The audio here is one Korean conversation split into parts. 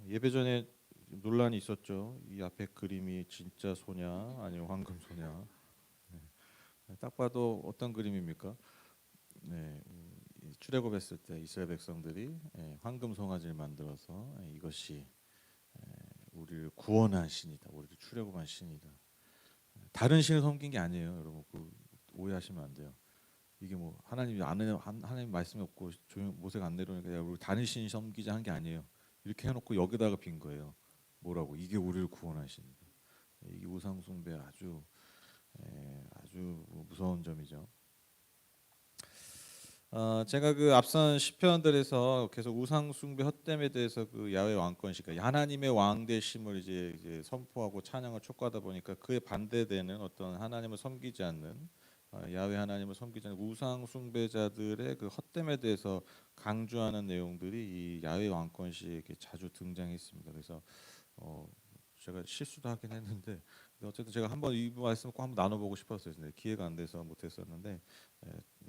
예배 전에 논란이 있었죠. 이 앞에 그림이 진짜 소냐 아니면 황금 소냐. 딱 봐도 어떤 그림입니까? 네, 출애굽했을 때 이스라엘 백성들이 황금 송아지를 만들어서 이것이 우리를 구원한 신이다, 우리를 출애굽한 신이다. 다른 신을 섬긴 게 아니에요, 여러분. 오해하시면 안 돼요. 이게 뭐 하나님이 안에 하나님 말씀이 없고 조용 모세가 안 내려오니까 야, 우리 다른 신 섬기자 한 게 아니에요. 이렇게 해놓고 여기다가 빈 거예요. 뭐라고? 이게 우리를 구원한 신이다. 이게 우상 숭배 아주 무서운 점이죠. 제가 그 앞선 시편들에서 계속 우상 숭배 헛됨에 대해서 그 야훼 왕권식, 그러니까 하나님의 왕되심을 이제 선포하고 찬양을 촉구하다 보니까 그에 반대되는 어떤 하나님을 섬기지 않는 야훼 하나님을 섬기지 않는 우상 숭배자들의 그 헛됨에 대해서 강조하는 내용들이 이 야훼 왕권식에 자주 등장했습니다. 그래서 제가 실수도 하긴 했는데 어쨌든 제가 한번 이 말씀을 꼭 한번 나눠보고 싶었어요. 근데 기회가 안 돼서 못했었는데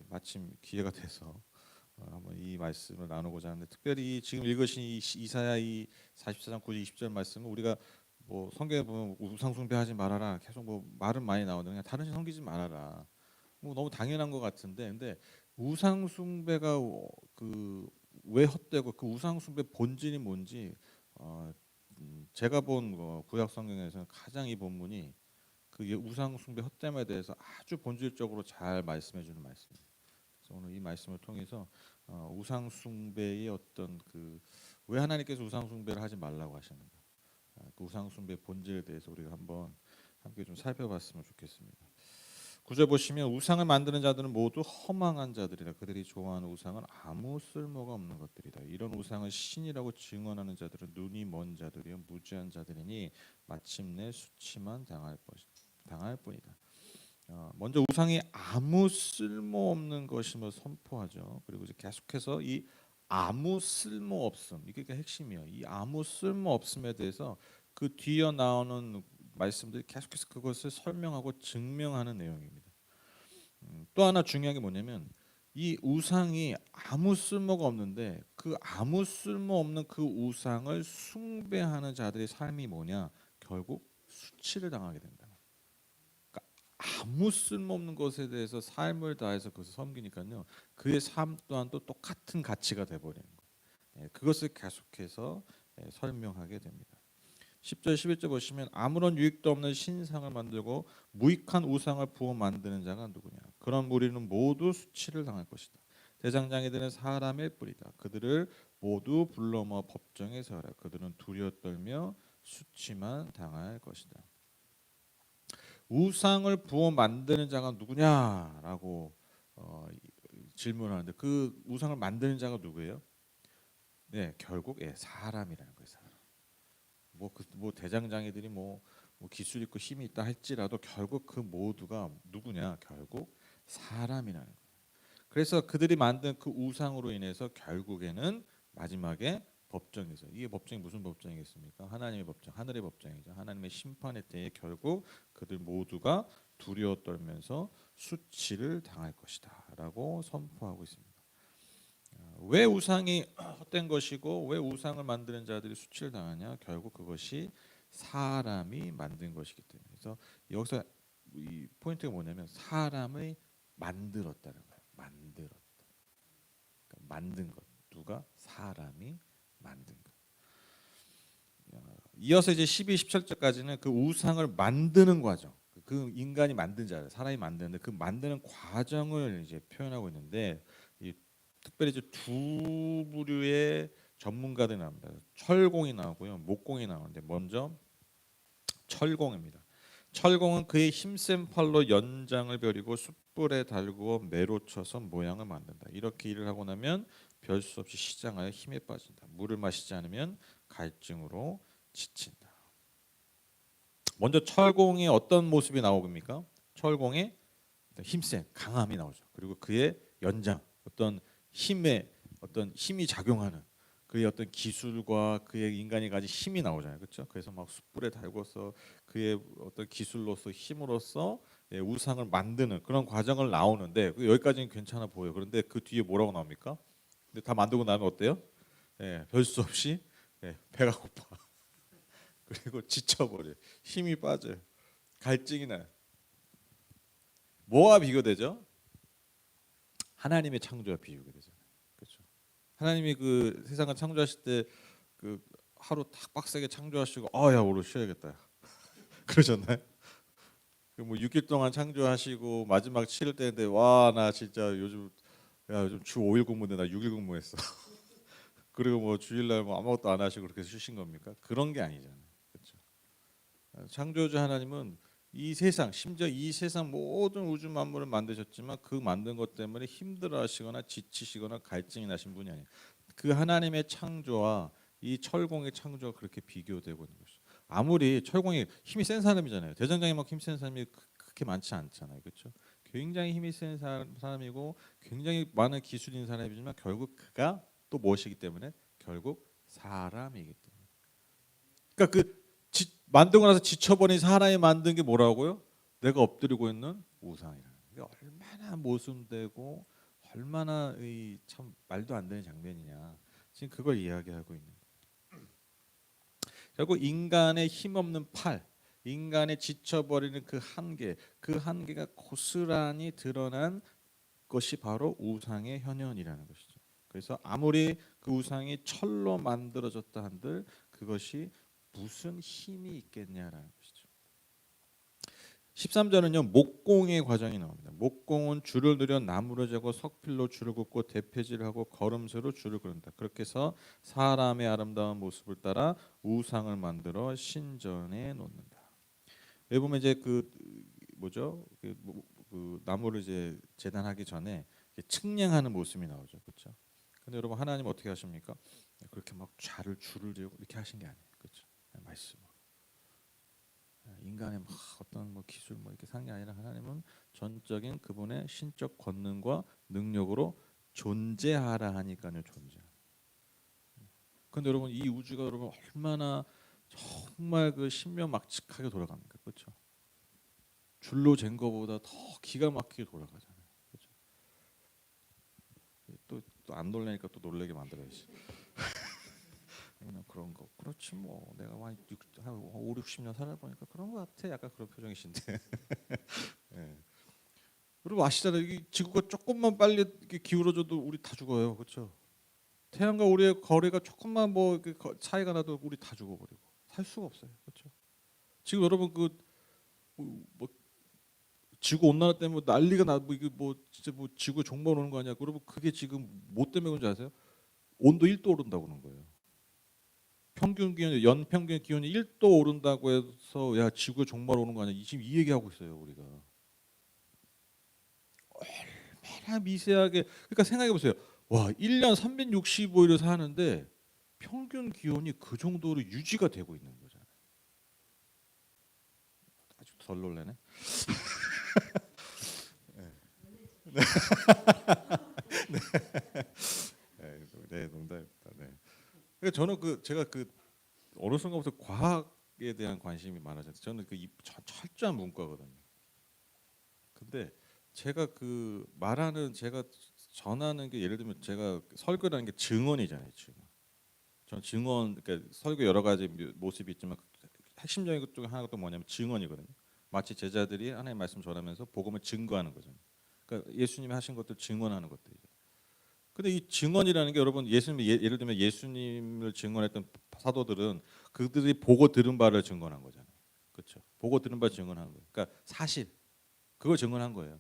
마침 기회가 돼서 한번 이 말씀을 나누고자 하는데, 특별히 지금 읽으신 이사야 이 44장 9절 20절 말씀은 우리가 뭐 성경에 보면 우상 숭배하지 말아라 계속 뭐 말은 많이 나오는데 그냥 다른 신 섬기지 말아라 뭐 너무 당연한 것 같은데, 근데 우상 숭배가 그왜 헛되고 그 우상 숭배 본질이 뭔지 제가 본 구약 성경에서는 가장 이 본문이 그 우상 숭배 헛됨에 대해서 아주 본질적으로 잘 말씀해 주는 말씀입니다. 그래서 오늘 이 말씀을 통해서 우상 숭배의 어떤 그 왜 하나님께서 우상 숭배를 하지 말라고 하시는가, 그 우상 숭배 본질에 대해서 우리가 한번 함께 좀 살펴봤으면 좋겠습니다. 9절 보시면 우상을 만드는 자들은 모두 허망한 자들이다. 그들이 좋아하는 우상은 아무 쓸모가 없는 것들이다. 이런 우상을 신이라고 증언하는 자들은 눈이 먼 자들이요 무지한 자들이니 마침내 수치만 당할 뿐이다. 먼저 우상이 아무 쓸모없는 것임을 선포하죠. 그리고 이제 계속해서 이 아무 쓸모없음, 이게 핵심이에요. 이 아무 쓸모없음에 대해서 그 뒤에 나오는 말씀들이 계속해서 그것을 설명하고 증명하는 내용입니다. 또 하나 중요한 게 뭐냐면 이 우상이 아무 쓸모가 없는데 그 아무 쓸모없는 그 우상을 숭배하는 자들의 삶이 뭐냐? 결국 수치를 당하게 된다. 그러니까 아무 쓸모없는 것에 대해서 삶을 다해서 그것을 섬기니까요, 그의 삶 또한 또 똑같은 가치가 돼버리는 거예요. 그것을 계속해서 설명하게 됩니다. 10절 11절 보시면 아무런 유익도 없는 신상을 만들고 무익한 우상을 부어 만드는 자가 누구냐? 그런 무리는 모두 수치를 당할 것이다. 대장장이들은 사람의 뿌리다. 그들을 모두 불러 모아 법정에 세우라. 그들은 두려워 떨며 수치만 당할 것이다. 우상을 부어 만드는 자가 누구냐라고 질문하는데, 그 우상을 만드는 자가 누구예요? 네, 결국 사람이라는 거예요. 사람. 뭐 대장장이들이 뭐 기술 있고 힘이 있다 할지라도 결국 그 모두가 누구냐? 결국 사람이라는 거예요. 그래서 그들이 만든 그 우상으로 인해서 결국에는 마지막에 법정에서, 이게 법정이 무슨 법정이겠습니까? 하나님의 법정, 하늘의 법정이죠. 하나님의 심판의 때에 결국 그들 모두가 두려워 떨면서 수치를 당할 것이다라고 선포하고 있습니다. 왜 우상이 헛된 것이고 왜 우상을 만드는 자들이 수치를 당하냐? 결국 그것이 사람이 만든 것이기 때문에. 그래서 여기서 이 포인트가 뭐냐면 사람의 만들었다는 거예요. 만들었다. 그러니까 만든 것. 누가? 사람이 만든 것. 이어서 이제 12, 17절까지는 그 우상을 만드는 과정. 그 인간이 만든 자를, 사람이 만드는데 그 만드는 과정을 이제 표현하고 있는데, 특별히 이제 두 부류의 전문가들이 나옵니다. 철공이 나오고요, 목공이 나오는데 먼저 철공입니다. 철공은 그의 힘센 팔로 연장을 벼리고 숯불에 달구어 매로 쳐서 모양을 만든다. 이렇게 일을 하고 나면 별 수 없이 시장하여 힘에 빠진다. 물을 마시지 않으면 갈증으로 지친다. 먼저 철공의 어떤 모습이 나옵니까? 철공의 힘센 강함이 나오죠. 그리고 그의 연장, 어떤 힘이 작용하는 그의 어떤 기술과 그의 인간이 가진 힘이 나오잖아요, 그렇죠? 그래서 막 숯불에 달궈서 그의 어떤 기술로서 힘으로써 우상을 만드는 그런 과정을 나오는데, 여기까지는 괜찮아 보여. 그런데 그 뒤에 뭐라고 나옵니까? 근데 다 만들고 나면 어때요? 별 수 없이 네, 배가 고파. 그리고 지쳐버려. 힘이 빠져요. 갈증이 나요. 뭐와 비교되죠? 하나님의 창조와 비교가 되잖아요. 그렇죠? 하나님이 그 세상을 창조하실 때 그 하루 딱 빡세게 창조하시고 야 오늘 쉬어야겠다 그러셨나요? 그 뭐 6일 동안 창조하시고 마지막 7일 때인데 와 나 진짜 요즘 주 5일 근무인데 나 6일 근무했어. 그리고 뭐 주일날 뭐 아무것도 안 하시고 그렇게 쉬신 겁니까? 그런 게 아니잖아요. 그렇죠? 창조주 하나님은 이 세상 심지어 이 세상 모든 우주 만물을 만드셨지만 그 만든 것 때문에 힘들어하시거나 지치시거나 갈증이 나신 분이 아니에요. 그 하나님의 창조와 이 철공의 창조가 그렇게 비교되고 있는 것이죠. 아무리 철공이 힘이 센 사람이잖아요. 대장장이만큼 힘 센 사람이 그렇게 많지 않잖아요. 그렇죠? 굉장히 힘이 센 사람이고 굉장히 많은 기술인 사람이지만 결국 그가 또 무엇이기 때문에 결국 사람이기 때문에. 그러니까 만들고 나서 지쳐버린 사람이 만든 게 뭐라고요? 내가 엎드리고 있는 우상이라는 게 얼마나 모순되고 얼마나 참 말도 안 되는 장면이냐. 지금 그걸 이야기하고 있는 거예요. 결국 인간의 힘없는 팔, 인간의 지쳐버리는 그 한계가 고스란히 드러난 것이 바로 우상의 현현이라는 것이죠. 그래서 아무리 그 우상이 철로 만들어졌다 한들 그것이 무슨 힘이 있겠냐라는 것이죠. 13절은요. 목공의 과정이 나옵니다. 목공은 줄을 들여 나무를 재고 석필로 줄을 긋고 대패질을 하고 걸음쇠로 줄을 그른다. 그렇게 해서 사람의 아름다운 모습을 따라 우상을 만들어 신전에 놓는다. 여기 보면 이제 그 뭐죠? 그 나무를 이제 재단하기 전에 측량하는 모습이 나오죠. 그렇죠? 근데 여러분 하나님 어떻게 하십니까? 그렇게 막 줄을 들고 이렇게 하신 게 아니에요. 그렇죠? 말씀으로. 인간의 막 어떤 뭐 기술 뭐 이렇게 산 게 아니라 하나님은 전적인 그분의 신적 권능과 능력으로 존재하라 하니까요 존재. 근데 여러분 이 우주가 여러분 얼마나 정말 그 신명막측하게 돌아갑니까, 그렇죠? 줄로 잰 거보다 더 기가 막히게 돌아가잖아요, 그렇죠? 또 안 놀래니까 또 놀래게 만들어야지. 그냥 그런 거. 그렇지 뭐 내가 한 5, 60년 살아보니까 그런 거 같아. 약간 그런 표정이신데. 예. 여러분 아시잖아요. 이 지구가 조금만 빨리 이렇게 기울어져도 우리 다 죽어요. 그렇죠? 태양과 우리의 거리가 조금만 뭐 차이가 나도 우리 다 죽어버리고 살 수가 없어요. 그렇죠? 지금 여러분 뭐 지구 온난화 때문에 난리가 나고 이게 뭐 진짜 뭐 지구에 종말 오는 거 아니야? 여러분 그게 지금 뭐 때문에 그런지 아세요? 온도 1도 오른다고 그러는 거예요. 평균 기온 연평균 기온이 1도 오른다고 해서 야 지구에 종말 오는 거 아니야? 지금 이 얘기하고 있어요 우리가. 얼마나 미세하게 그러니까 생각해 보세요. 와 1년 365일을 사는데 평균 기온이 그 정도로 유지가 되고 있는 거잖아요. 아주 덜 놀래네. 네. 네, 농담입니다. 네. 그러니까 저는 제가 어느 순간부터 과학에 대한 관심이 많아졌어요. 저는 철저한 문과거든요. 근데 제가 제가 전하는 게 예를 들면 제가 설교라는 게 증언이잖아요. 증언. 전 증언 그러니까 설교 여러 가지 모습이 있지만 핵심적인 것 중에 하나가 또 뭐냐면 증언이거든요. 마치 제자들이 하나님의 말씀 전하면서 복음을 증거하는 거잖아요. 그러니까 예수님이 하신 것들 증언하는 것들이죠. 근데 이 증언이라는 게 여러분 예를 들면 예수님을 증언했던 사도들은 그들이 보고 들은 바를 증언한 거잖아요. 그렇죠? 보고 들은 바를 증언한 거예요. 그러니까 사실 그걸 증언한 거예요.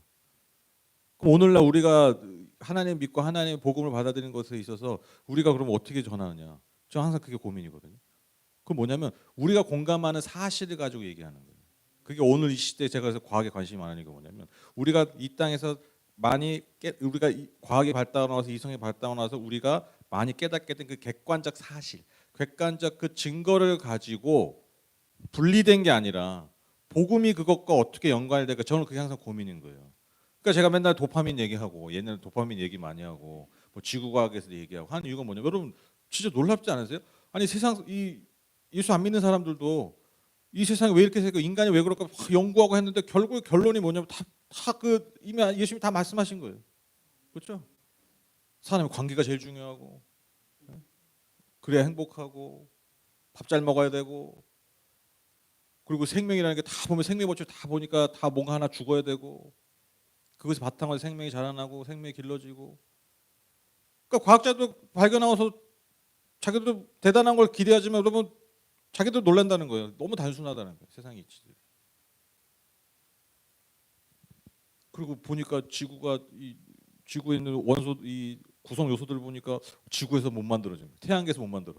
그럼 오늘날 우리가 하나님 믿고 하나님의 복음을 받아들이는 것에 있어서 우리가 그럼 어떻게 전하느냐? 저 항상 그게 고민이거든요. 그 뭐냐면 우리가 공감하는 사실을 가지고 얘기하는 거예요. 그게 오늘 이 시대에 제가 그래서 과학에 관심이 많으니까 뭐냐면 우리가 이 땅에서 우리가 과학이 발달하고 나서 이성이 발달하고 나서 우리가 많이 깨닫게 된 그 객관적 사실, 객관적 그 증거를 가지고 분리된 게 아니라 복음이 그것과 어떻게 연관이 될까 저는 그게 항상 고민인 거예요. 그러니까 제가 맨날 도파민 얘기하고 옛날에 도파민 얘기 많이 하고 뭐 지구과학에서 얘기하고 하는 이유가 뭐냐면 여러분 진짜 놀랍지 않으세요? 아니 세상 이 예수 안 믿는 사람들도 이 세상에 왜 이렇게 생겨 인간이 왜 그럴까 막 연구하고 했는데 결국 결론이 뭐냐면 다 이미 예수님이 다 말씀하신 거예요. 그렇죠? 사람의 관계가 제일 중요하고 그래야 행복하고 밥 잘 먹어야 되고, 그리고 생명이라는 게 다 보면 생명 법칙 다 보니까 다 뭔가 하나 죽어야 되고, 그것이 바탕으로 생명이 자라나고 생명이 길러지고. 그러니까 과학자도 발견하고서 자기도 대단한 걸 기대하지만 여러분 자기도 놀란다는 거예요. 너무 단순하다는 거예요. 세상의 이치들이. 그리고 보니까 지구에 있는 원소 이 구성 요소들 보니까 지구에서 못 만들어져요. 태양계에서 못 만들어.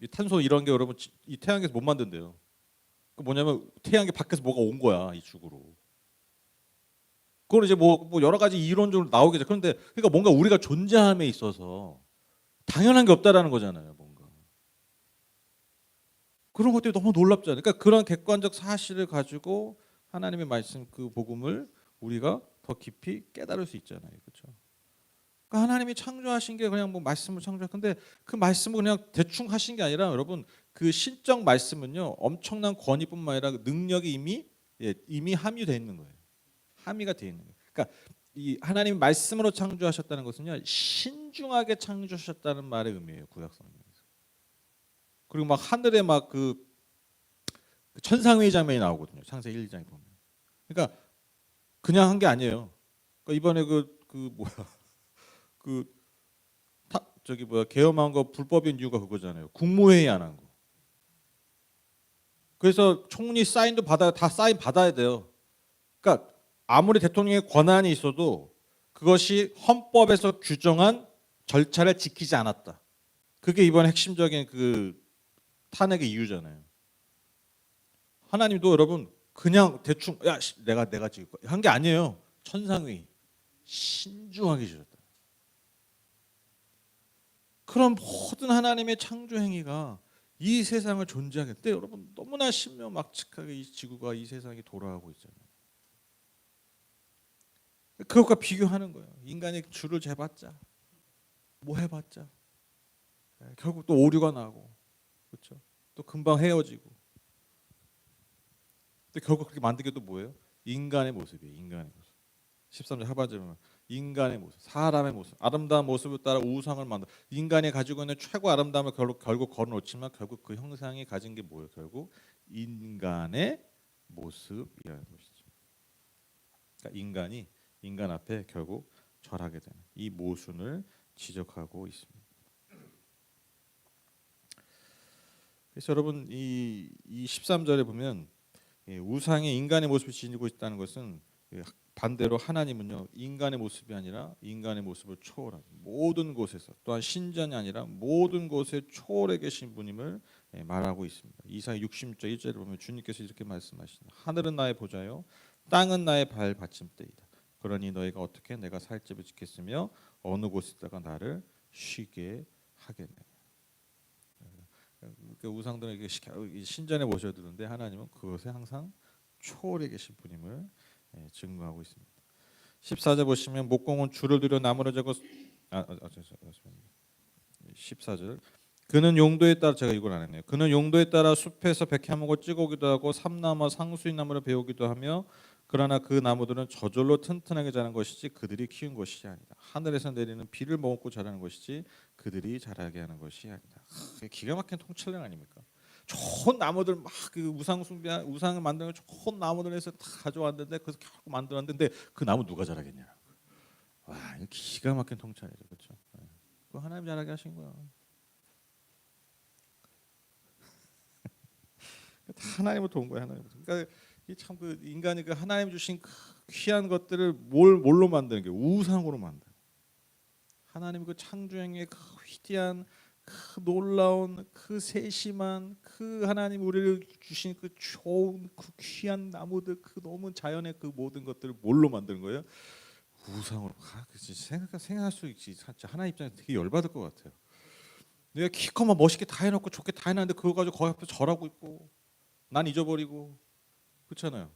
이 탄소 이런 게 여러분 이 태양계에서 못 만든대요. 그 뭐냐면 태양계 밖에서 뭐가 온 거야 이 지구로. 그건 이제 뭐 여러 가지 이론적으로 나오겠죠. 그런데 그러니까 뭔가 우리가 존재함에 있어서 당연한 게 없다라는 거잖아요. 뭔가 그런 것들이 너무 놀랍잖아요. 그러니까 그런 객관적 사실을 가지고 하나님의 말씀 그 복음을 우리가 더 깊이 깨달을 수 있잖아요. 그렇죠? 그러니까 하나님이 창조하신 게 그냥 뭐 말씀을 창조할 근데 그 말씀을 그냥 대충 하신 게 아니라 여러분 그 신적 말씀은요 엄청난 권위뿐만 아니라 능력이 이미 함유되어 있는 거예요. 함의가 되어 있는 거예요. 그러니까 이 하나님이 말씀으로 창조하셨다는 것은요 신중하게 창조하셨다는 말의 의미예요. 구약성경에서. 그리고 막 하늘에 막 그 천상회의 장면이 나오거든요. 창세기 1장에 보면. 그러니까 그냥 한 게 아니에요. 그러니까 이번에 계엄한 거 불법인 이유가 그거잖아요. 국무회의 안 한 거. 그래서 총리 사인도 다 사인 받아야 돼요. 그러니까 아무리 대통령의 권한이 있어도 그것이 헌법에서 규정한 절차를 지키지 않았다. 그게 이번 핵심적인 그 탄핵의 이유잖아요. 하나님도 여러분 그냥 대충 내가 지을 거야 한 게 아니에요. 천상위 신중하게 지었다. 그런 모든 하나님의 창조 행위가 이 세상을 존재하게 때 여러분 너무나 신묘막측하게 이 지구가 이 세상이 돌아가고 있잖아요. 그것과 비교하는 거예요. 인간이 줄을 재봤자 뭐 해봤자 결국 또 오류가 나고 그렇죠. 또 금방 헤어지고. 근데 결국 그렇게 만든 게 또 뭐예요? 인간의 모습이에요. 인간의 모습. 13절 하반절에 보면 인간의 모습, 사람의 모습, 아름다운 모습을 따라 우상을 만들. 인간이 가지고 있는 최고 아름다움을 결국 걸어놓지만 결국 그 형상이 가진 게 뭐예요? 결국 인간의 모습이라는 것이죠. 그러니까 인간이 인간 앞에 결국 절하게 되는 이 모순을 지적하고 있습니다. 그래서 여러분 이 13절에 보면 우상이 인간의 모습을 지니고 있다는 것은 반대로 하나님은요 인간의 모습이 아니라 인간의 모습을 초월한 모든 곳에서 또한 신전이 아니라 모든 곳에 초월해 계신 분임을 말하고 있습니다. 이사야 60절 1절에 보면 주님께서 이렇게 말씀하시니다. 하늘은 나의 보좌요 땅은 나의 발 받침대이다. 그러니 너희가 어떻게 내가 살 집을 짓겠으며 어느 곳에다가 나를 쉬게 하겠느냐. 그 우상들은 신전에 모셔야 되는데 하나님은 그것에 항상 초월해 계신 분임을 증거하고 있습니다. 14절 보시면 목공은 줄을 들여 나무를 재고 14절 그는 용도에 따라 제가 이걸 안 했네요. 그는 용도에 따라 숲에서 백향목을 찌고기도 하고 삼나무와 상수인나무를 베우기도 하며 그러나 그 나무들은 저절로 튼튼하게 자란 것이지 그들이 키운 것이 아니다. 하늘에서 내리는 비를 머금고 자라는 것이지 그들이 자라게 하는 것이 아니다. 기가 막힌 통찰력 아닙니까? 좋은 나무들 막 그 우상을 만드는 좋은 나무들에서 다 가져왔는데 그래서 결국 만들었는데 그 나무 누가 자라겠냐? 와, 이거 기가 막힌 통찰이죠, 그렇죠? 그 하나님 자라게 하신 거야. 다 하나님부터 온 거야, 하나님부터. 그러니까 참 그 인간이 그 하나님 주신 그 귀한 것들을 뭘로 만드는 게 우상으로 만든. 하나님 그 창조행의 그 위대한 그 놀라운 그 세심한 그 하나님 우리를 주신 그 좋은 그 귀한 나무들 그 너무 자연의 그 모든 것들을 뭘로 만드는 거예요? 우상으로. 생각할 수 있지. 진짜 하나님 입장에서 되게 열받을 것 같아요. 내가 키커만 멋있게 다 해놓고 좋게 다 해놨는데 그거 가지고 거기 앞에 절하고 있고 난 잊어버리고 그렇잖아요.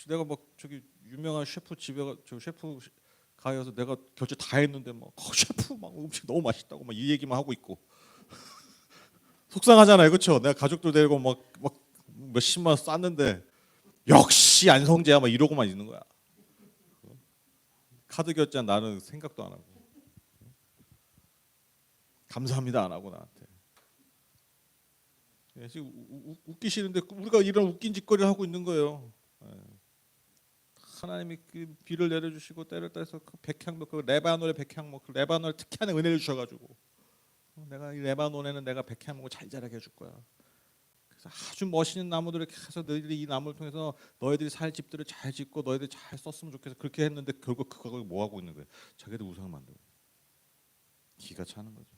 내가 막 저기 유명한 셰프 집에 셰프 가서 내가 결제 다 했는데 막 셰프 막 음식 너무 맛있다고 막 이 얘기만 하고 있고 속상하잖아요, 그렇죠? 내가 가족들 데리고 막 몇십만 원 쌌는데 역시 안성재야 막 이러고만 있는 거야. 카드 결제한 나는 생각도 안 하고. 감사합니다 안 하고 나한테. 지금 웃기시는데 우리가 이런 웃긴 짓거리를 하고 있는 거예요. 하나님이 그 비를 내려주시고 때를 따서 그 백향목, 그 레바논의 백향목, 그 레바논을 특히하는 은혜를 주셔가지고 내가 이 레바논에는 내가 백향목을 잘 자라게 해줄 거야. 그래서 아주 멋있는 나무들을 계속 너희들이 이 나무를 통해서 너희들이 살 집들을 잘 짓고 너희들이 잘 썼으면 좋겠어. 그렇게 했는데 결국 그거 뭐 하고 있는 거예요? 자기들 우상을 만들어. 기가 차는 거죠.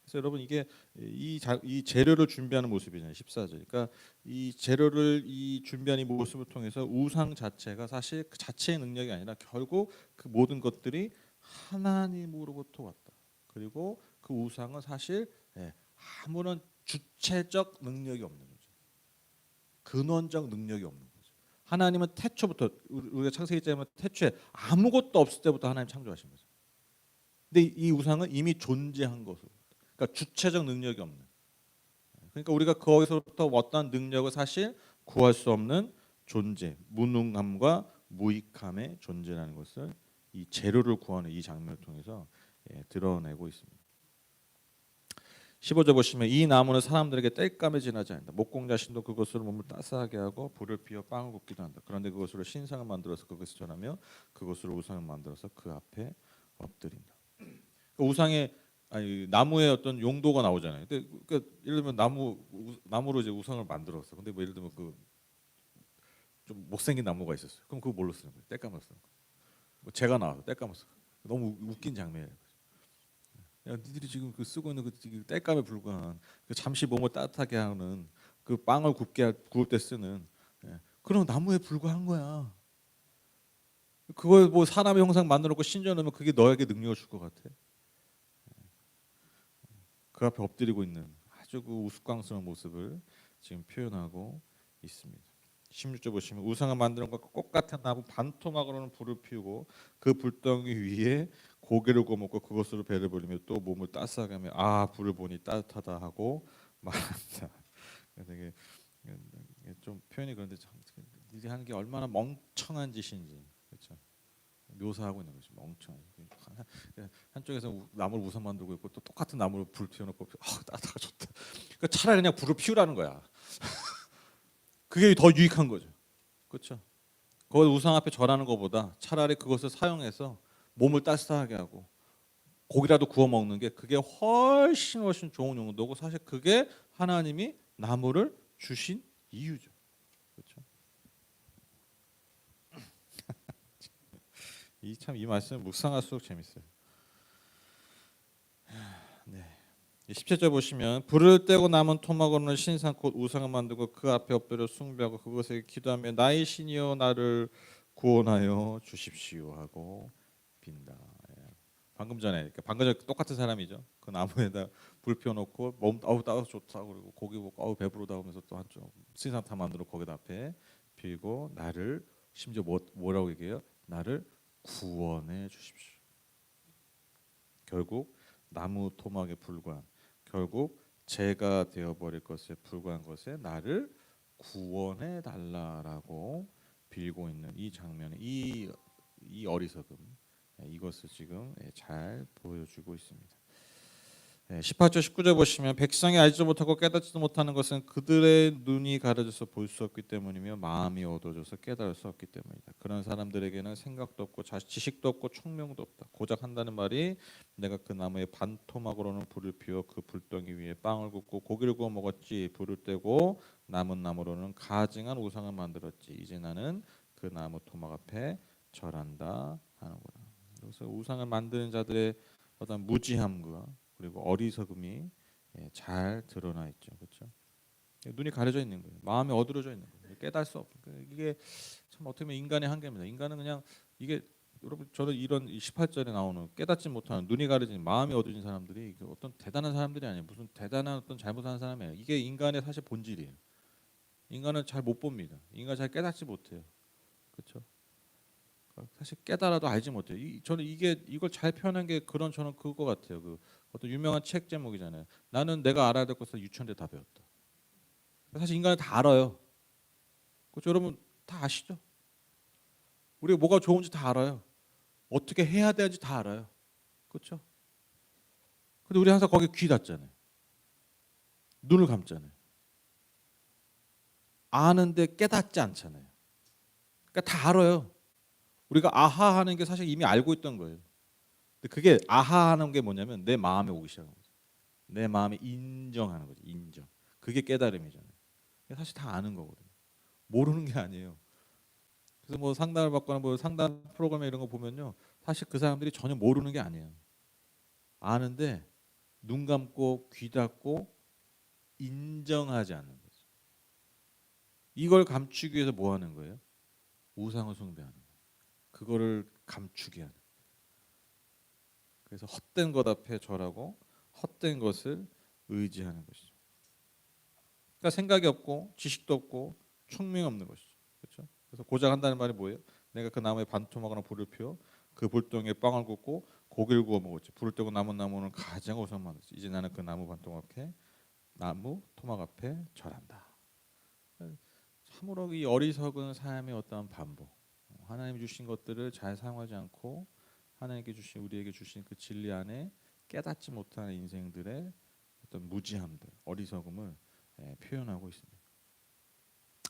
그래서 여러분 이게 이 재료를 준비하는 모습이잖아요. 14절. 그러니까 이 재료를 이 준비하는 이 모습을 통해서 우상 자체가 사실 그 자체의 능력이 아니라 결국 그 모든 것들이 하나님으로부터 왔다. 그리고 그 우상은 사실 아무런 주체적 능력이 없는 거죠. 근원적 능력이 없는 거죠. 하나님은 태초부터 우리가 창세기 때 보면 태초에 아무것도 없을 때부터 하나님 창조하신 거죠. 근데 이 우상은 이미 존재한 것으로. 그러니까 주체적 능력이 없는. 그러니까 우리가 거기서부터 어떤 능력을 사실 구할 수 없는 존재, 무능함과 무익함의 존재라는 것을 이 재료를 구하는 이 장면을 통해서 드러내고 있습니다. 15절 보시면 이 나무는 사람들에게 땔감에 지나지 않는다. 목공 자신도 그것으로 몸을 따스하게 하고 불을 피워 빵을 굽기도 한다. 그런데 그것으로 신상을 만들어서 그것을 전하며 그것으로 우상을 만들어서 그 앞에 엎드린다. 그 우상의 아니 나무의 어떤 용도가 나오잖아요. 그러니까 예를 들면 나무로 이제 우상을 만들었어. 근데 뭐 예를 들면 그 좀 못생긴 나무가 있었어요. 그럼 그거 뭘로 쓰는 거예요? 땔감으로 쓰는 거예요. 뭐 재가 나와서 땔감으로 쓰는 거예요. 너무 웃긴 장면이에요. 야, 니들이 지금 그 쓰고 있는 그 땔감에 불과한 그 잠시 몸을 따뜻하게 하는 그 빵을 구울 때 쓰는 그런 나무에 불과한 거야. 그걸 뭐 사람의 형상 만들어 놓고 신전 넣으면 그게 너에게 능력을 줄 것 같아? 그 앞에 엎드리고 있는 아주 그 우스꽝스러운 모습을 지금 표현하고 있습니다. 16절 보시면 우상을 만드는 것과 똑같은 나무 반토막으로는 불을 피우고 그 불덩이 위에 고기를 구워 먹고 그것으로 배를 불리며 또 몸을 따스하게 하며 아 불을 보니 따뜻하다 하고 말한다. 되게 좀 표현이 그런데 참 일이 하는 게 얼마나 멍청한 짓인지 그렇죠. 묘사하고 있는 거죠. 멍청한. 한쪽에서 나무를 우상 만들고 있고 또 똑같은 나무를 불 피워놓고 따뜻하고 좋다. 그러니까 차라리 그냥 불을 피우라는 거야. 그게 더 유익한 거죠. 그렇죠. 그걸 우상 앞에 절하는 것보다 차라리 그것을 사용해서 몸을 따뜻하게 하고 고기라도 구워 먹는 게 그게 훨씬 좋은 용도고 사실 그게 하나님이 나무를 주신 이유죠. 그렇죠. 이 말씀 묵상할수록 재밌어요. 네. 17절 보시면 불을 떼고 남은 토막으로는 신상 곧 우상을 만들고 그 앞에 엎드려 숭배하고 그것에 기도하며 나의 신이여 나를 구원하여 주십시오 하고 빈다. 방금 전에 똑같은 사람이죠. 그 나무에다 불 피워놓고 몸 따로 좋다 그리고 고기 먹고 배부르다 하면서 또 한쪽 신상타 만들어 거기다 앞에 피고 나를 심지어 뭐라고 얘기해요? 나를 구원해 주십시오. 결국 나무 토막에 불과한 결국 죄가 되어버릴 것에 불과한 것에 나를 구원해 달라라고 빌고 있는 이 장면에 이 어리석음 이것을 지금 잘 보여주고 있습니다. 18절 19절 보시면 백성이 알지도 못하고 깨닫지도 못하는 것은 그들의 눈이 가려져서 볼 수 없기 때문이며 마음이 어두워져서 깨달을 수 없기 때문이다. 그런 사람들에게는 생각도 없고 지식도 없고 총명도 없다. 고작 한다는 말이 내가 그 나무의 반토막으로는 불을 피워 그 불덩이 위에 빵을 굽고 고기를 구워 먹었지. 불을 떼고 남은 나무로는 가증한 우상을 만들었지. 이제 나는 그 나무 토막 앞에 절한다 하는구나. 그래서 우상을 만드는 자들의 어떤 무지함과 그리고 어리석음이 잘 드러나 있죠, 그렇죠? 눈이 가려져 있는 거예요. 마음이 어두러져 있는 거예요. 깨달을 수 없고 이게 참 어떻게 보면 인간의 한계입니다. 인간은 그냥 이게 여러분 저는 이런 18절에 나오는 깨닫지 못하는 눈이 가려진 마음이 어두워진 사람들이 어떤 대단한 사람들이 아니에요. 무슨 대단한 어떤 잘못하는 사람이 아니에요. 이게 인간의 사실 본질이에요. 인간은 잘 못 봅니다. 인간 잘 깨닫지 못해요, 그렇죠? 사실 깨달아도 알지 못해요. 저는 이걸 잘 표현한 게 저는 그거 같아요. 그 어떤 유명한 책 제목이잖아요. 나는 내가 알아야 될 것을 유치원 때 다 배웠다. 사실 인간은 다 알아요. 그렇죠? 여러분 다 아시죠? 우리가 뭐가 좋은지 다 알아요. 어떻게 해야 되는지 다 알아요. 그렇죠? 근데 우리 항상 거기 귀 닫잖아요. 눈을 감잖아요. 아는데 깨닫지 않잖아요. 그러니까 다 알아요. 우리가 아하 하는 게 사실 이미 알고 있던 거예요. 근데 그게 아하 하는 게 뭐냐면 내 마음에 오기 시작한 거죠. 내 마음에 인정하는 거죠. 인정. 그게 깨달음이잖아요. 사실 다 아는 거거든요. 모르는 게 아니에요. 그래서 뭐 상담을 받거나 뭐 상담 프로그램 이런 거 보면요. 사실 그 사람들이 전혀 모르는 게 아니에요. 아는데 눈 감고 귀 닫고 인정하지 않는 거죠. 이걸 감추기 위해서 뭐 하는 거예요? 우상을 숭배하는 거예요. 그거를 감추게 하는. 그래서 헛된 것 앞에 절하고 헛된 것을 의지하는 것이죠. 그러니까 생각이 없고 지식도 없고 총명이 없는 것이죠. 그렇죠? 그래서 고작 한다는 말이 뭐예요? 내가 그 나무에 반토막으로 불을 피워 그 불덩이에 빵을 굽고 고기를 구워 먹었지. 불을 떼고 남은 나무는 가장 우상 만들었지. 이제 나는 그 나무 반토막 앞에 나무 토막 앞에 절한다. 참으로 이 어리석은 삶의 어떠한 반복. 하나님 주신 것들을 잘 사용하지 않고 하나님께 주신 우리에게 주신 그 진리 안에 깨닫지 못하는 인생들의 어떤 무지함들, 어리석음을 표현하고 있습니다.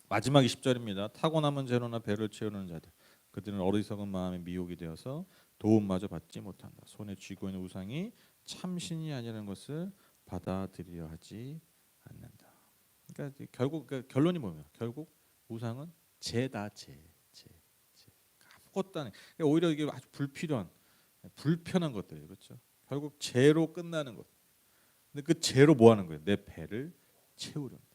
마지막 20절입니다. 타고남은 재로나 배를 채우는 자들 그들은 어리석은 마음에 미혹이 되어서 도움마저 받지 못한다. 손에 쥐고 있는 우상이 참신이 아니라는 것을 받아들이려 하지 않는다. 그러니까 결국 그러니까 결론이 뭐예요? 결국 우상은 죄다 죄. 아무것도 안 해. 그러니까 오히려 이게 아주 불필요한 불편한 것들이에요. 그렇죠? 결국 죄로 끝나는 것. 근데 그 죄로 뭐 하는 거예요? 내 배를 채우려 한다.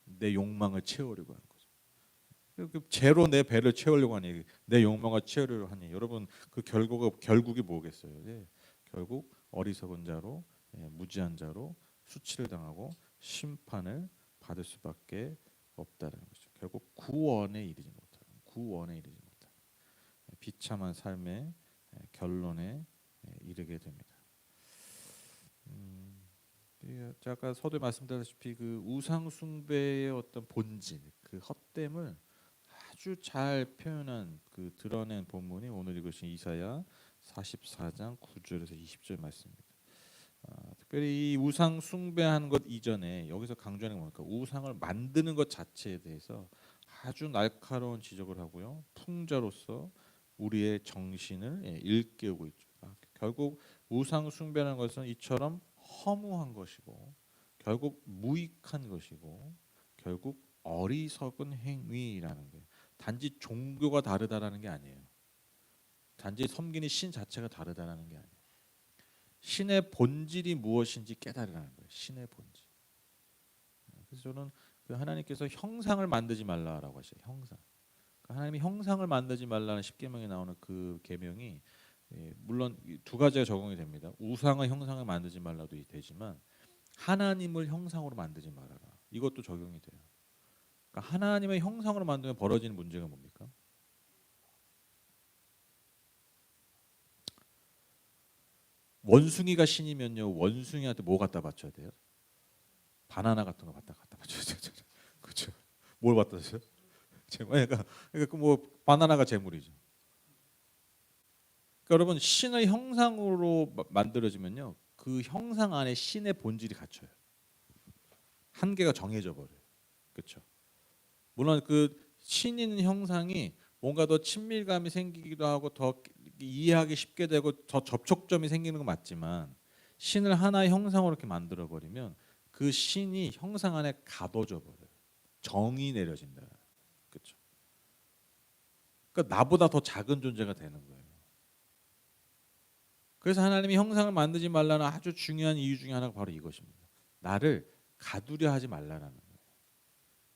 내 욕망을 채우려고 하는 거죠. 그 죄로 내 배를 채우려고 하니 내 욕망을 채우려고 하니 여러분 그 결국이 뭐겠어요? 예, 결국 어리석은 자로 무지한 자로 수치를 당하고 심판을 받을 수밖에 없다는 거죠. 결국 구원에 이르지 못하는 비참한 삶의 결론에 이르게 됩니다. 아까 서두에 말씀드렸다시피 그 우상 숭배의 어떤 본질, 그 헛됨을 아주 잘 표현한 그 드러낸 본문이 오늘 읽으신 이사야 44장 9절에서 20절 말씀입니다. 특별히 이 우상 숭배하는 것 이전에 여기서 강조하는 게 뭡니까? 우상을 만드는 것 자체에 대해서 아주 날카로운 지적을 하고요. 풍자로서 우리의 정신을 일깨우고 있죠. 결국 우상 숭배하는 것은 이처럼 허무한 것이고 결국 무익한 것이고 결국 어리석은 행위라는 거예요. 단지 종교가 다르다라는 게 아니에요. 단지 섬기는 신 자체가 다르다라는 게 아니에요. 신의 본질이 무엇인지 깨달으라는 거예요. 신의 본질. 그래서 저는 그 하나님께서 형상을 만들지 말라라고 하셔요. 형상. 하나님이 형상을 만들지 말라는 십계명에 나오는 그 계명이 물론 두 가지가 적용이 됩니다. 우상의 형상을 만들지 말라도 되지만 하나님을 형상으로 만들지 말아라. 이것도 적용이 돼요. 그러니까 하나님의 형상으로 만들면 벌어지는 문제가 뭡니까? 원숭이가 신이면요. 원숭이한테 뭐 갖다 바쳐야 돼요? 바나나 같은 거 갖다 바쳐야 돼요. 그렇죠? 뭘 갖다 주세요? 그러니까 뭐 바나나가 재물이죠. 그러니까 여러분 신의 형상으로 만들어지면요. 그 형상 안에 신의 본질이 갇혀요. 한계가 정해져 버려요. 그렇죠? 물론 그 신인 형상이 뭔가 더 친밀감이 생기기도 하고 더 이해하기 쉽게 되고 더 접촉점이 생기는 건 맞지만 신을 하나의 형상으로 이렇게 만들어 버리면 그 신이 형상 안에 가둬져 버려요. 정이 내려진다. 그렇죠? 그러니까 나보다 더 작은 존재가 되는 거예요. 그래서 하나님이 형상을 만들지 말라는 아주 중요한 이유 중에 하나가 바로 이것입니다. 나를 가두려 하지 말라는 거예요.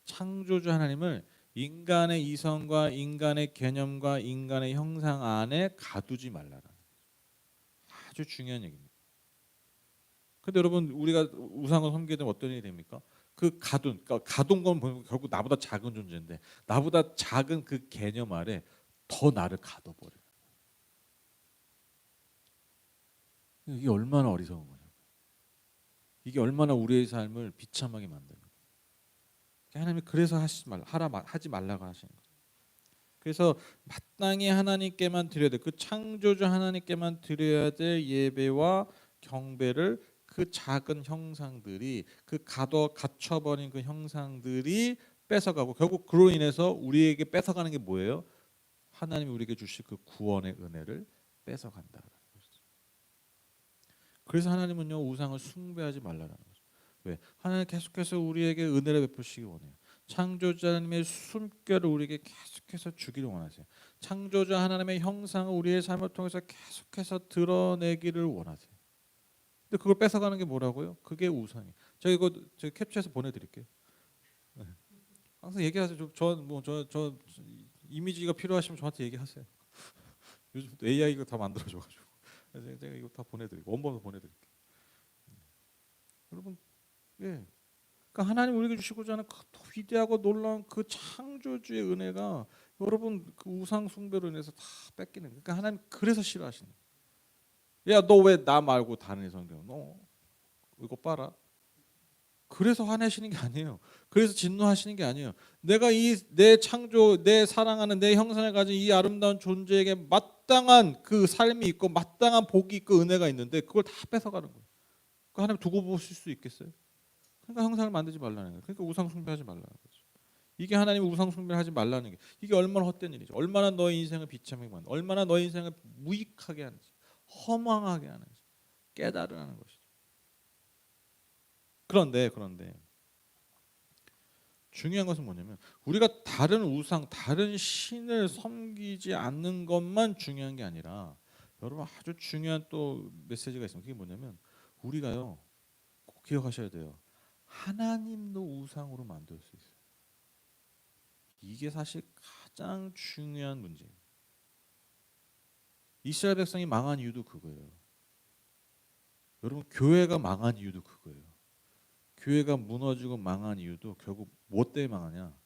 창조주 하나님을 인간의 이성과 인간의 개념과 인간의 형상 안에 가두지 말라는 아주 중요한 얘기입니다. 근데 여러분 우리가 우상을 섬기게 되면 어떤 일이 됩니까? 그러니까 가둔 건 보면 결국 나보다 작은 존재인데 나보다 작은 그 개념 아래 더 나를 가둬버려요. 이게 얼마나 어리석은 거냐. 이게 얼마나 우리의 삶을 비참하게 만드는 거예요. 하나님이 그래서 하지 말라고 하시는 거예요. 그래서 마땅히 하나님께만 드려야 돼. 그 창조주 하나님께만 드려야 될 예배와 경배를 그 작은 형상들이 그 갇혀버린 그 형상들이 뺏어가고 결국 그로 인해서 우리에게 뺏어가는 게 뭐예요? 하나님이 우리에게 주실 그 구원의 은혜를 뺏어간다. 그래서 하나님은요 우상을 숭배하지 말라는 거죠. 왜? 하나님 계속해서 우리에게 은혜를 베푸시기 원해요. 창조자 하나님의 숨결을 우리에게 계속해서 주기를 원하세요. 창조자 하나님의 형상을 우리의 삶을 통해서 계속해서 드러내기를 원하세요. 근데 그걸 뺏어가는 게 뭐라고요? 그게 우상이에요. 제가 이거 캡처해서 보내드릴게요. 네. 항상 얘기하세요. 저 이미지가 필요하시면 저한테 얘기하세요. 요즘 AI가 다 만들어줘가지고 제가 이거 다 보내드리고 원본도 보내드릴게요. 여러분, 예. 그러니까 하나님 우리에게 주시고자 하는 그 위대하고 놀라운 그 창조주의 은혜가 여러분 그 우상 숭배로 인해서 다 뺏기는 거예요. 그러니까 하나님 그래서 싫어하시는 거예요. 야, 너 왜 나 말고 다른 성경? 너 이거 봐라. 그래서 화내시는 게 아니에요. 그래서 진노하시는 게 아니에요. 내가 이 내 창조, 내 사랑하는 내 형상을 가진 이 아름다운 존재에게 마땅한 그 삶이 있고 마땅한 복이 있고 은혜가 있는데 그걸 다 뺏어가는 거예요. 그 하나님 두고 보실 수 있겠어요? 그러니까 형상을 만들지 말라는 거예요. 그러니까 우상 숭배하지 말라는 거죠. 이게 하나님 우상 숭배를 하지 말라는 게 이게 얼마나 헛된 일이죠. 얼마나 너의 인생을 비참하게 만든, 얼마나 너의 인생을 무익하게 하는지, 허망하게 하는지 깨달으라는 것이죠. 그런데 중요한 것은 뭐냐면 우리가 다른 우상, 다른 신을 섬기지 않는 것만 중요한 게 아니라 여러분 아주 중요한 또 메시지가 있습니다. 그게 뭐냐면 우리가요 꼭 기억하셔야 돼요. 하나님도 우상으로 만들 수 있어요. 이게 사실 가장 중요한 문제예요. 이스라엘 백성이 망한 이유도 그거예요. 여러분 교회가 망한 이유도 그거예요. 교회가 무너지고 망한 이유도 결국 뭐 때문에 망하냐?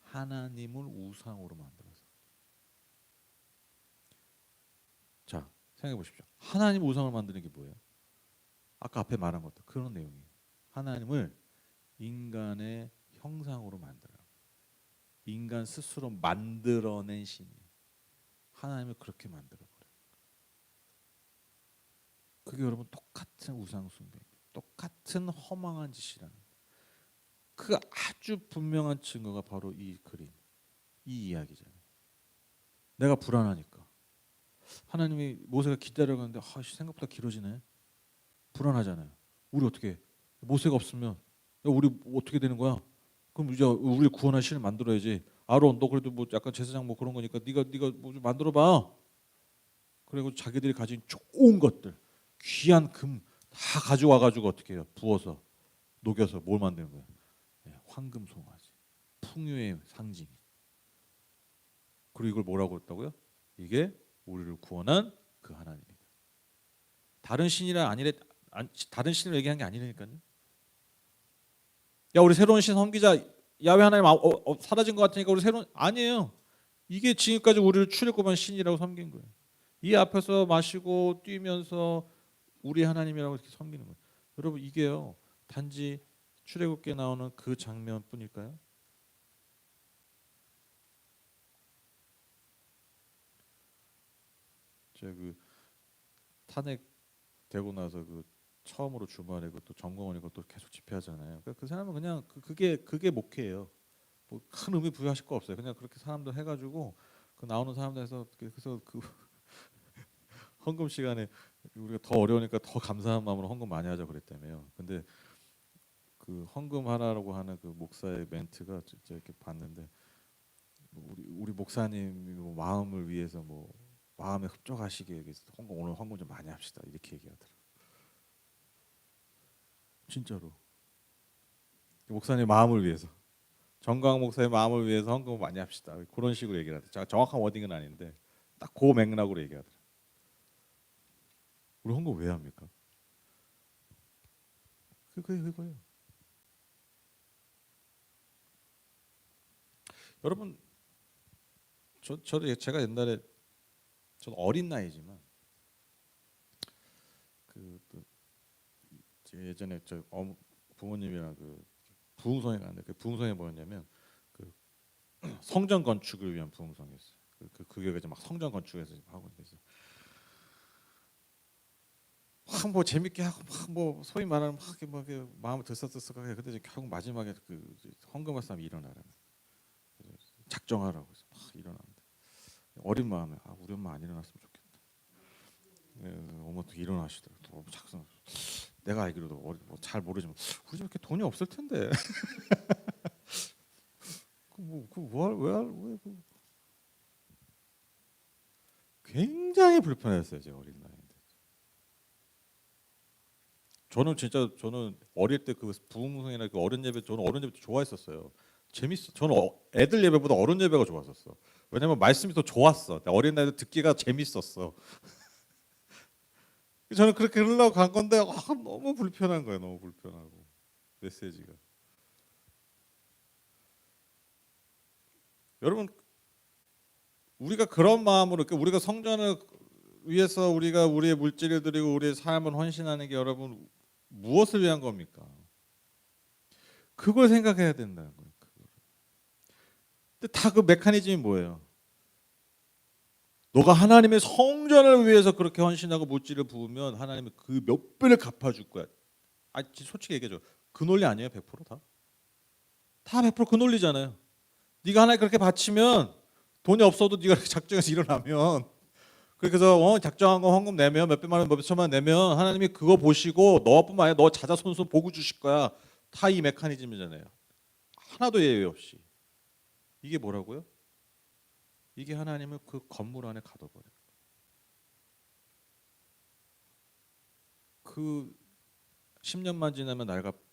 하나님을 우상으로 만들어서. 자, 생각해 보십시오. 하나님 우상을 만드는 게 뭐예요? 아까 앞에 말한 것도 그런 내용이에요. 하나님을 인간의 형상으로 만들어. 인간 스스로 만들어낸 신이에요. 하나님을 그렇게 만들어 버려요. 그게 여러분 똑같은 우상 숭배입니다. 똑같은 허망한 짓이라는 거예요. 그 아주 분명한 증거가 바로 이 그림, 이 이야기잖아요. 내가 불안하니까 하나님이 모세가 기다려가는데 생각보다 길어지네. 불안하잖아요. 우리 어떻게 해? 모세가 없으면 야, 우리 어떻게 되는 거야? 그럼 이제 우리 구원할 신을 만들어야지. 아론 너 그래도 뭐 약간 제사장 뭐 그런 거니까 네가 뭐 좀 만들어 봐. 그리고 자기들이 가진 좋은 것들, 귀한 금 다 가져와 가지고 어떻게 해요? 부어서 녹여서 뭘 만드는 거야? 황금 송아지. 풍요의 상징. 그리고 이걸 뭐라고 했다고요? 이게 우리를 구원한 그 하나님이다. 다른 신이라 아니래. 다른 신을 얘기한 게 아니라니까요. 야 우리 새로운 신 섬기자. 야훼 하나님 사라진 것 같으니까 우리 새로운 아니에요. 이게 지금까지 우리를 출애굽한 신이라고 섬긴 거예요. 이 앞에서 마시고 뛰면서 우리 하나님이라고 이렇게 섬기는 거예요. 여러분 이게요 단지 출애굽기에 나오는 그 장면뿐일까요? 제가 그 탄핵 되고 나서 그 처음으로 주말에 그또 점검원 이것도 계속 집회하잖아요. 그러니까 그 사람은 그냥 그게 목회예요. 뭐 큰 의미 부여하실 거 없어요. 그냥 그렇게 사람들 해가지고 그 나오는 사람들에서 그래서 그 헌금 시간에 우리가 더 어려우니까 더 감사한 마음으로 헌금 많이 하자 그랬다며요. 근데 그 헌금 하라고 하는 그 목사의 멘트가 진짜 이렇게 봤는데 뭐 우리 목사님이 뭐 마음을 위해서 뭐 마음에 흡족하시게 오늘 헌금 좀 많이 합시다 이렇게 얘기하더라고요. 진짜로 목사님 마음을 위해서 정광 목사의 마음을 위해서 헌금을 많이 합시다 그런 식으로 얘기를 하더라고요. 정확한 워딩은 아닌데 딱 그 맥락으로 얘기하더라고요. 우리 헌금 왜 합니까? 그거예요. 여러분 제가 옛날에 저는 어린 나이지만 그 예전에 저 부모님이랑 그 부흥성에 갔는데 그 부흥성이 뭐였냐면 그 성전 건축을 위한 부흥성이었어요. 그 교회가 이제 막 성전 건축해서 하고 그래서 막 뭐 재밌게 하고 막 뭐 소위 말하는 막 이렇게 뭐 이렇게 마음을 들썩들썩하게 근데 이제 결국 마지막에 그 이제 헌금할 사람이 일어나라는 작정하라고 해서 막 일어나는데 어린 마음에 아 우리 엄마 안 일어났으면 좋겠다. 예, 어머 또 일어나시더라고. 또 작성. 내가 알기로도 뭐잘 모르지만 우리 집 이렇게 돈이 없을 텐데. 그뭐그왜왜 굉장히 불편했어요 제가 어린 나이인데. 저는 어릴 때 그 부흥회나 그 어른 예배 저는 어른 예배 좋아했었어요. 재밌어. 저는 애들 예배보다 어른 예배가 좋았었어. 왜냐면 말씀이 더 좋았어. 어린 나이도 듣기가 재밌었어. 저는 그렇게 흘러간 건데 너무 불편한 거예요. 너무 불편하고 메시지가. 여러분 우리가 그런 마음으로 그러니까 우리가 성전을 위해서 우리가 우리의 물질을 드리고 우리의 삶을 헌신하는 게 여러분 무엇을 위한 겁니까? 그걸 생각해야 된다는 거예요. 근데 다 그 메커니즘이 뭐예요? 너가 하나님의 성전을 위해서 그렇게 헌신하고 물질을 부으면 하나님이 그 몇 배를 갚아줄 거야. 아, 솔직히 얘기해줘. 그 논리 아니에요, 100% 다? 다 100%그 논리잖아요. 네가 하나님 그렇게 바치면 돈이 없어도 네가 그렇게 작정해서 일어나면 그래서 작정한 거 헌금 내면 몇백만 원, 몇천만 원 내면 하나님이 그거 보시고 너뿐만 아니라 너 자자손손 복을 주실 거야. 다 이 메커니즘이잖아요. 하나도 예외 없이. 이게 뭐라고요? 이게 하나님을 그 건물 안에 가둬버려요. 그 10년만 지나면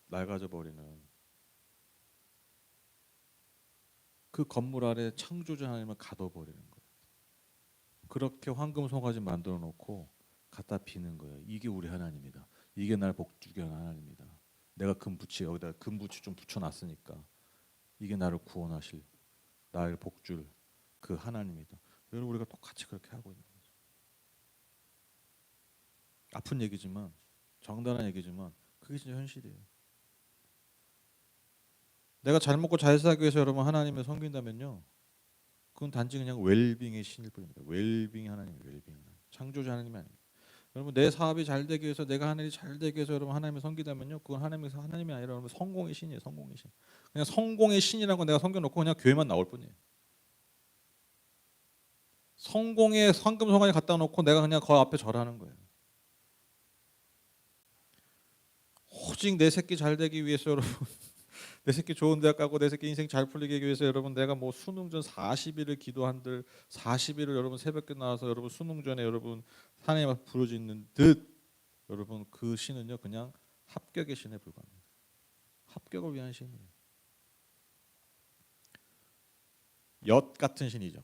낡아져 버리는 그 건물 안에 창조주 하나님을 가둬버리는 거예요. 그렇게 황금 송아지 만들어 놓고 갖다 비는 거예요. 이게 우리 하나님이다. 이게 날 복주게 하는 하나님이다. 내가 금붙이 여기다 금붙이 좀 붙여놨으니까 이게 나를 구원하실 나를 복줄 그 하나님이다. 여러분 우리가 똑같이 그렇게 하고 있는 거죠. 아픈 얘기지만 정당한 얘기지만 그게 진짜 현실이에요. 내가 잘 먹고 잘 살기 위해서 여러분 하나님을 섬긴다면요. 그건 단지 그냥 웰빙의 신일 뿐입니다. 웰빙 하나님, 웰빙 하나님. 창조주 하나님이 아닙니다. 여러분 내 사업이 잘 되기 위해서 내가 하나님이 잘 되기 위해서 여러분 하나님을 섬기다면요. 그건 하나님이 아니라 여러분 성공의 신이에요. 성공의 신. 그냥 성공의 신이라고 내가 섬겨놓고 그냥 교회만 나올 뿐이에요. 성공의 황금 송아지 갖다 놓고 내가 그냥 그 앞에 절하는 거예요. 오직 내 새끼 잘 되기 위해서 여러분 내 새끼 좋은 대학 가고 내 새끼 인생 잘 풀리기 위해서 여러분 내가 뭐 수능 전 40일을 기도한들 40일을 여러분 새벽에 나와서 여러분 수능 전에 여러분 하나님 앞에 부르짖는 듯 여러분 그 신은요 그냥 합격의 신에 불과합니다. 합격을 위한 신이에요. 엿 같은 신이죠.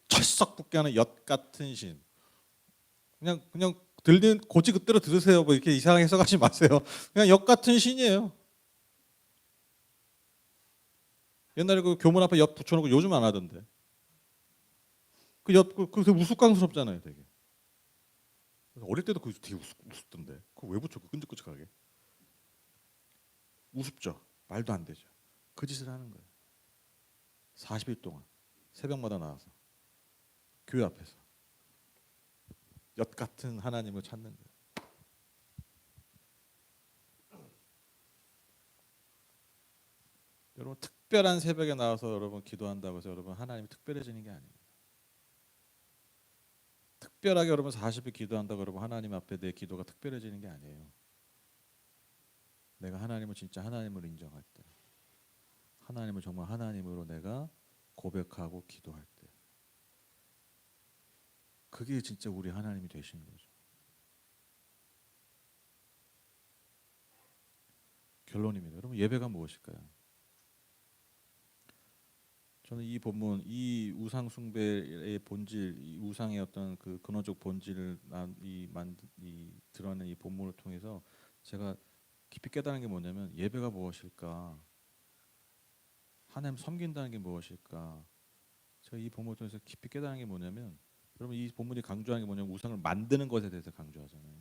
철썩 붙게 하는 엿 같은 신. 그냥 들리는 고지 그대로 들으세요. 뭐 이렇게 이상하게 해석하지 마세요. 그냥 엿 같은 신이에요. 옛날에 그 교문 앞에 엿 붙여놓고 요즘 안 하던데. 그 엿 그 되게 우스꽝스럽잖아요, 되게. 어릴 때도 그게 되게 우습던데. 그거 왜 붙여? 그 끈적끈적하게. 우습죠. 말도 안 되죠. 그 짓을 하는 거예요. 40일 동안 새벽마다 나와서 교회 앞에서 엿 같은 하나님을 찾는 거예요. 여러분 특별한 새벽에 나와서 여러분 기도한다고 해서 여러분 하나님이 특별해지는 게 아닙니다. 특별하게 여러분 40일 기도한다고 여러분 하나님 앞에 내 기도가 특별해지는 게 아니에요. 내가 하나님을 진짜 하나님을 인정할 때 하나님을 정말 하나님으로 내가 고백하고 기도할 때 그게 진짜 우리 하나님이 되시는 거죠. 결론입니다. 여러분 예배가 무엇일까요? 저는 이 본문, 이 우상 숭배의 본질, 이 우상의 어떤 그 근원적 본질을 이 드러낸 이 본문을 통해서 제가 깊이 깨달은 게 뭐냐면 예배가 무엇일까? 하나님 섬긴다는 게 무엇일까? 제가 이 본문을 통해서 깊이 깨달은 게 뭐냐면 여러분 이 본문이 강조하는 게 뭐냐면 우상을 만드는 것에 대해서 강조하잖아요.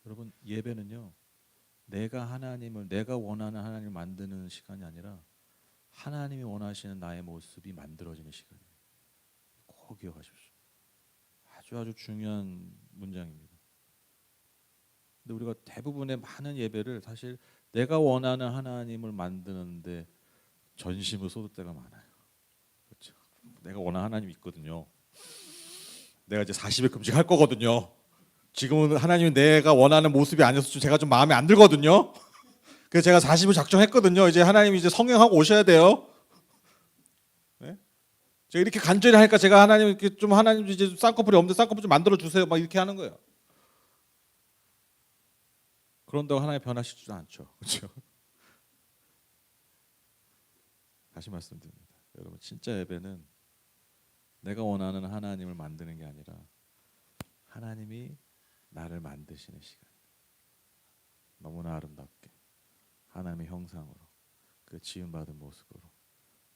여러분 예배는요. 내가 원하는 하나님을 만드는 시간이 아니라 하나님이 원하시는 나의 모습이 만들어지는 시간입니다. 꼭 기억하십시오. 아주 중요한 문장입니다. 근데 우리가 대부분의 많은 예배를 사실 내가 원하는 하나님을 만드는데 전심을 쏟을 때가 많아요. 그렇죠? 내가 원하는 하나님이 있거든요. 내가 이제 40일 금식할 거거든요. 지금은 하나님이 내가 원하는 모습이 아니어서 제가 좀 마음에 안 들거든요. 그래서 제가 40일 작정했거든요. 이제 하나님이 이제 성령하고 오셔야 돼요. 네? 제가 이렇게 간절히 하니까 제가 하나님 이렇게 좀 하나님 이제 쌍꺼풀이 없는데 쌍꺼풀 좀 만들어 주세요. 막 이렇게 하는 거예요. 그런다고 하나님 변하시지도 않죠. 그렇죠? 다시 말씀드립니다. 여러분 진짜 예배는 내가 원하는 하나님을 만드는 게 아니라 하나님이 나를 만드시는 시간. 너무나 아름답게 하나님의 형상으로 그 지음받은 모습으로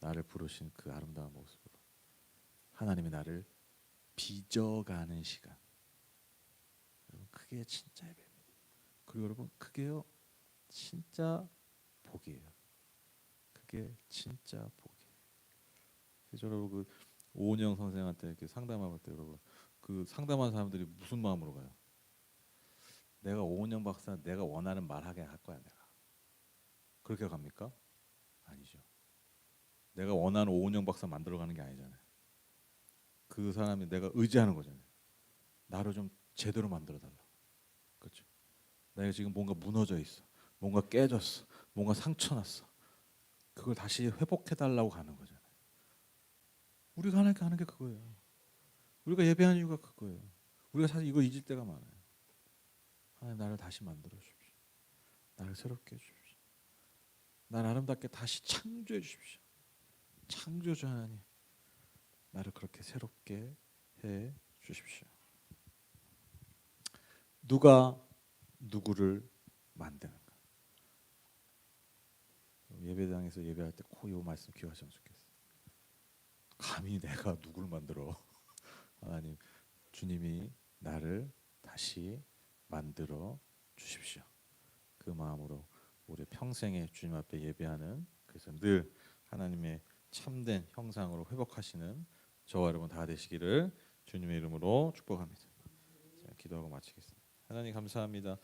나를 부르신 그 아름다운 모습으로 하나님이 나를 빚어가는 시간. 여러분 그게 진짜 예배입니다. 그리고 여러분 그게요 진짜 복이에요. 그게 진짜 복이에요. 그래서 여러분 그 오은영 선생한테 이렇게 상담할 때 여러분 그 상담한 사람들이 무슨 마음으로 가요? 내가 오은영 박사 내가 원하는 말 하게 할 거야 내가. 그렇게 갑니까? 아니죠. 내가 원하는 오은영 박사 만들어가는 게 아니잖아요. 그 사람이 내가 의지하는 거잖아요. 나를 좀 제대로 만들어달라. 그렇죠? 내가 지금 뭔가 무너져 있어. 뭔가 깨졌어. 뭔가 상처났어. 그걸 다시 회복해달라고 가는 거잖아요. 우리가 하나님께 하는 게 그거예요. 우리가 예배하는 이유가 그거예요. 우리가 사실 이거 잊을 때가 많아요. 하나님 나를 다시 만들어 주십시오. 나를 새롭게 해주십시오. 나를 아름답게 다시 창조해 주십시오. 창조주 하나님 나를 그렇게 새롭게 해 주십시오. 누가 누구를 만드는가? 예배당에서 예배할 때 꼭 이 말씀 기억하시면 좋겠어요. 감히 내가 누구를 만들어? 하나님 주님이 나를 다시 만들어 주십시오. 그 마음으로 우리 평생에 주님 앞에 예배하는 그래서 늘 하나님의 참된 형상으로 회복하시는 저와 여러분 다 되시기를 주님의 이름으로 축복합니다. 자, 기도하고 마치겠습니다. 하나님 감사합니다.